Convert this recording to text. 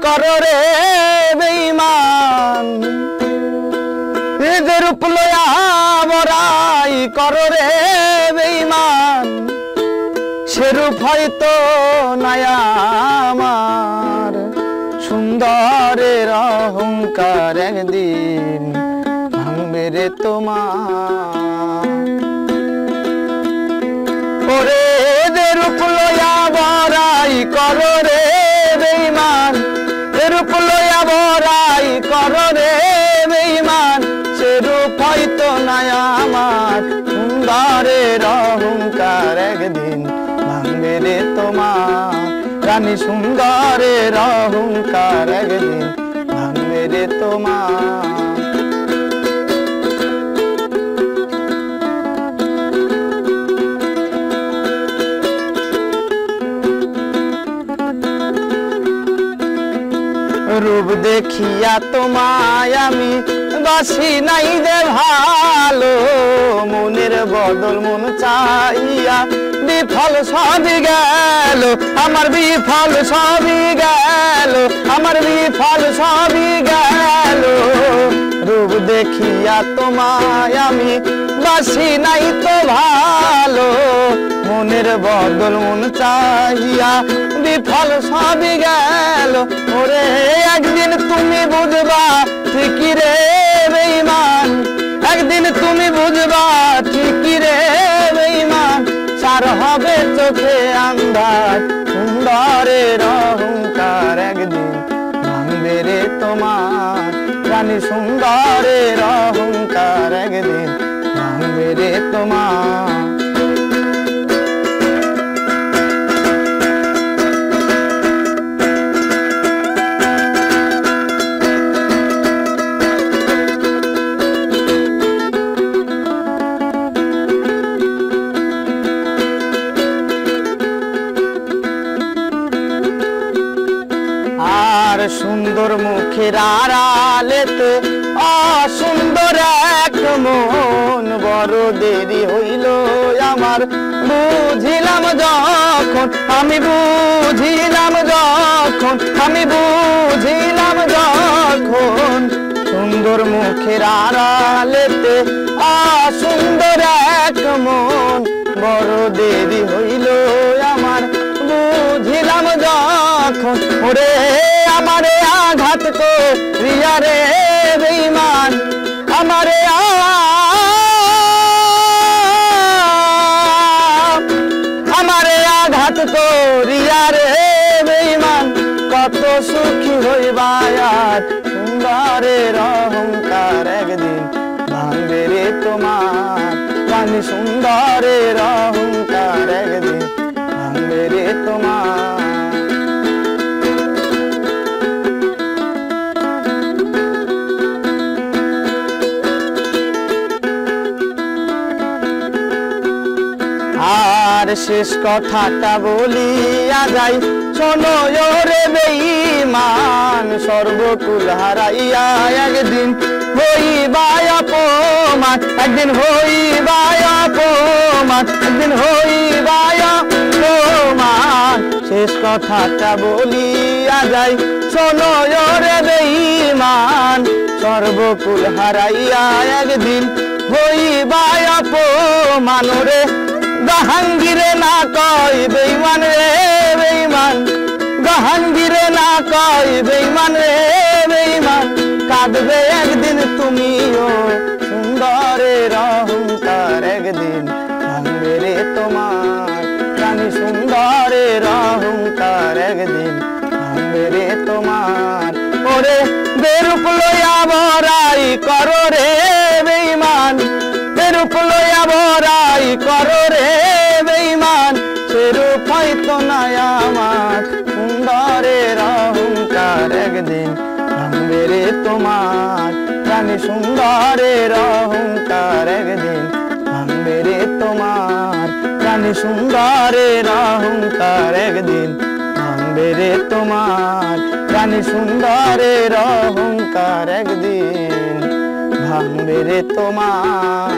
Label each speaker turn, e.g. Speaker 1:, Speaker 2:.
Speaker 1: করো রে বেঈমান নিজের রূপ লয়া বড়াই করো রে বেঈমান সেরূপ হয়তো নাই আমার সুন্দরের অহংকার একদিন ভাঙবে রে তোমার ওরে যে রূপ লয়া বড়াই করো রে বেঈমান রূপ লয়া বড়াই করো রে বেঈমান সেরূপ হয়তো নাই আমার সুন্দরের অহংকার একদিন ভাঙবে রে তোমার রানী সুন্দরের অহংকার একদিন ভাঙবে রে তোমার রূপ দেখিয়া তোমায় আমি বাসি নাই যে ভালো মনের বদল মন চাইয়া বিফল সবই গেল আমার বিফল সবই গেল আমার বিফল সবই গেল রূপ দেখিয়া তোমায় আমি বাসি নাই তো ভালো মনের বদল মন চাইয়া বিফল সবই গেল ওরে একদিন তুমি বুঝবা ঠিকই রে বেঈমান একদিন তুমি বুঝবা ঠিকই রে বেঈমান সার হবে চোখে আন্ধার সুন্দরের অহংকার একদিন ভাঙবে রে তোমার রানী সুন্দরের অহংকার একদিন ভাঙবে রে তোমার আর সুন্দর মুখের আড়ালেতে অসুন্দর এক মন বড় দেরি হইল আমার বুঝিলাম যখন আমি বুঝিলাম যখন আমি বুঝিলাম যখন সুন্দর মুখের আড়ালেতে অসুন্দর এক মন বড় দেরি হইল আমার বুঝিলাম যখন ওরে আমারে আঘাত করিয়া রে বেঈমান আমারে আমারে আঘাত করিয়া রে বেঈমান কত সুখী হইবা আর সুন্দরের অহংকার একদিন ভাঙবে রে তোমার রানী সুন্দরের অহংকার একদিন ভাঙবে রে তোমার আর শেষ কথাটা বলিয়া যাই শোনো রে বেঈমান সর্বকুল হারাইয়া একদিন হইবা অপমান একদিন হইবা অপমান একদিন হইবা অপমান শেষ কথাটা বলিয়া যাই শোনো রে বেঈমান সর্বকুল হারাইয়া একদিন হইবা অপমান রে জাহাঙ্গীরে না কয় বেঈমান রে বেঈমান জাহাঙ্গীরে না কয় বেঈমান রে বেঈমান কাঁদবে একদিন তুমিও সুন্দরের অহংকার একদিন ভাঙবে রে তোমার রানী সুন্দরের অহংকার একদিন ভাঙবে রে তোমার ওরে বেরূপ লইয়া বড়াই করো রে বেঈমান বেরূপ লইয়া বড়াই করো রে বেঈমান সেরূপ হয়তো নাই আমার সুন্দরের অহংকার একদিন ভাঙবে রে তোমার রানী সুন্দরের অহংকার একদিন ভাঙবে রে তোমার রানী সুন্দরের অহংকার একদিন ভাঙবে রে তোমার রানী সুন্দরের অহংকার একদিন ভাঙবে রে তোমার।